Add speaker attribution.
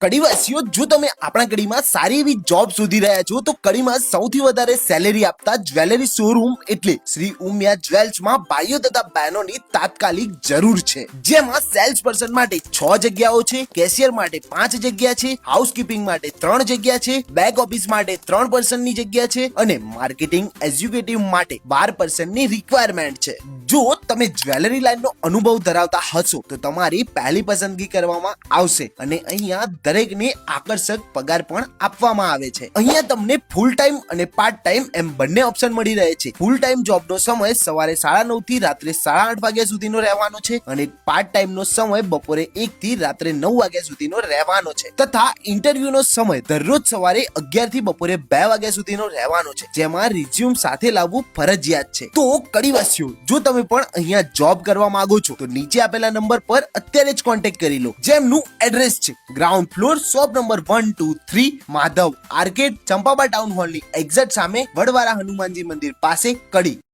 Speaker 1: કડીવાસીઓ, જો તમે આપણા કડીમાં સારી એવી જોબ શોધી રહ્યા છો તો કડીમાં સૌથી વધારે સેલેરી આપતા જ્વેલરી શોરૂમ એટલે શ્રી ઉમિયા જ્વેલ્સમાં ભાઈઓ તથા બહેનોની તાત્કાલિક જરૂર છે, જેમાં સેલ્સ પર્સન માટે 6 જગ્યાઓ છે, કેશિયર માટે 5 જગ્યા છે, હાઉસકીપિંગ માટે 3 જગ્યા છે, બેક ઓફિસ માટે 3 પર્સનની જગ્યા છે અને માર્કેટિંગ એક્ઝિક્યુટિવ માટે 12 પર્સનની રિક્વાયરમેન્ટ છે. જો તમે જ્વેલરી લાઈનનો અનુભવ ધરાવતા હશો તો તમારી પહેલી પસંદગી કરવામાં આવશે અને અહીંયા દરેકને આકર્ષક પગાર પણ આપવામાં આવે છે. અહીંયા તમને ફૂલ ટાઈમ અને પાર્ટ ટાઈમ એમ બંને ઓપ્શન મળી રહે છે. ફૂલ ટાઈમ જોબનો સમય સવારે 9:30 થી રાત્રે 8:30 વાગ્યા સુધીનો રહેવાનો છે અને પાર્ટ ટાઈમનો સમય બપોરે 1 થી રાત્રે 9 વાગ્યા સુધીનો રહેવાનો છે તથા ઇન્ટરવ્યુનો સમય દરરોજ સવારે 11 થી બપોરે 2 વાગ્યા સુધીનો રહેવાનો છે, જેમાં રિઝ્યુમ સાથે લાવવું ફરજિયાત છે. તો કડીવાસીઓ, જો તમે પણ અહીંયા જોબ કરવા માંગો છો તો નીચે આપેલા નંબર પર અત્યારે જ કોન્ટેક્ટ કરી લો, જેમનું એડ્રેસ છે ground floor, shop number 123, Madhav arcade, Champaba town હોલની એક્ઝેક્ટ સામે વડવાળા હનુમાનજી મંદિર પાસે, કડી.